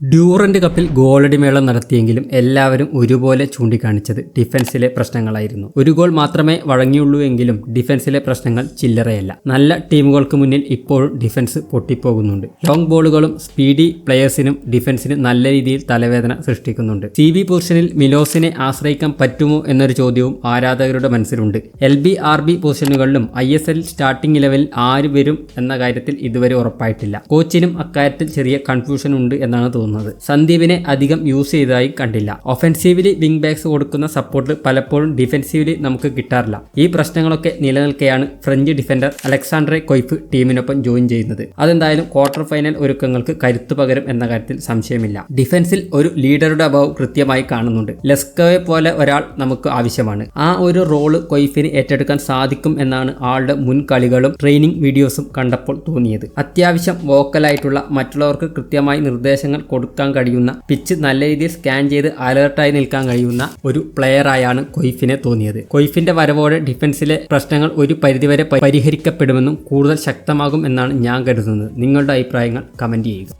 Durand കപ്പിൽ ഗോളടിമേളം നടത്തിയെങ്കിലും എല്ലാവരും ഒരുപോലെ ചൂണ്ടിക്കാണിച്ചത് ഡിഫൻസിലെ പ്രശ്നങ്ങളായിരുന്നു. ഒരു ഗോൾ മാത്രമേ വഴങ്ങിയുള്ളൂ എങ്കിലും ഡിഫൻസിലെ പ്രശ്നങ്ങൾ ചില്ലറയല്ല. നല്ല ടീമുകൾക്ക് മുന്നിൽ ഇപ്പോഴും ഡിഫൻസ് പൊട്ടിപ്പോകുന്നുണ്ട്. ലോങ് ബോളുകളും സ്പീഡി പ്ലെയേഴ്സിനും ഡിഫൻസിന് നല്ല രീതിയിൽ തലവേദന സൃഷ്ടിക്കുന്നുണ്ട്. CB പൊസിഷനിൽ മിലോസിനെ ആശ്രയിക്കാൻ പറ്റുമോ എന്നൊരു ചോദ്യവും ആരാധകരുടെ മനസ്സിലുണ്ട്. LB RB പൊസിഷനുകളിലും ISL സ്റ്റാർട്ടിംഗ് ലെവലിൽ ആര് വരും എന്ന കാര്യത്തിൽ ഇതുവരെ ഉറപ്പായിട്ടില്ല. കോച്ചിനും അക്കാര്യത്തിൽ ചെറിയ കൺഫ്യൂഷൻ ഉണ്ട് എന്നാണ് തോന്നുന്നത്. സന്ദീപിനെ അധികം യൂസ് ചെയ്തതായി കണ്ടില്ല. ഒഫൻസീവ്ലി വിംഗ് ബാക്സ് കൊടുക്കുന്ന സപ്പോർട്ട് പലപ്പോഴും ഡിഫൻസീവ്ലി നമുക്ക് കിട്ടാറില്ല. ഈ പ്രശ്നങ്ങളൊക്കെ നിലനിൽക്കെയാണ് ഫ്രഞ്ച് ഡിഫൻഡർ അലക്സാണ്ടറെ കൊയ്ഫ് ടീമിനൊപ്പം ജോയിൻ ചെയ്യുന്നത്. അതെന്തായാലും ക്വാർട്ടർ ഫൈനൽ ഒരുക്കങ്ങൾക്ക് കരുത്തു പകരും എന്ന കാര്യത്തിൽ സംശയമില്ല. ഡിഫൻസിൽ ഒരു ലീഡറുടെ അഭാവം കൃത്യമായി കാണുന്നുണ്ട്. ലെസ്കോയെ പോലെ ഒരാൾ നമുക്ക് ആവശ്യമാണ്. ആ ഒരു റോള് കൊയ്ഫിന് ഏറ്റെടുക്കാൻ സാധിക്കും എന്നാണ് ആളുടെ മുൻ കളികളും ട്രെയിനിങ് വീഡിയോസും കണ്ടപ്പോൾ തോന്നിയത്. അത്യാവശ്യം വോക്കലായിട്ടുള്ള, മറ്റുള്ളവർക്ക് കൃത്യമായി നിർദ്ദേശങ്ങൾ കൊടുക്കാൻ കഴിയുന്ന, പിച്ച് നല്ല രീതിയിൽ സ്കാൻ ചെയ്ത് അലേർട്ടായി നിൽക്കാൻ കഴിയുന്ന ഒരു പ്ലെയറായാണ് കൊയ്ഫിനെ തോന്നിയത്. കൊയ്ഫിന്റെ വരവോടെ ഡിഫൻസിലെ പ്രശ്നങ്ങൾ ഒരു പരിധിവരെ പരിഹരിക്കപ്പെടുമെന്നും കൂടുതൽ ശക്തമാകും എന്നാണ് ഞാൻ കരുതുന്നത്. നിങ്ങളുടെ അഭിപ്രായങ്ങൾ കമന്റ് ചെയ്യുക.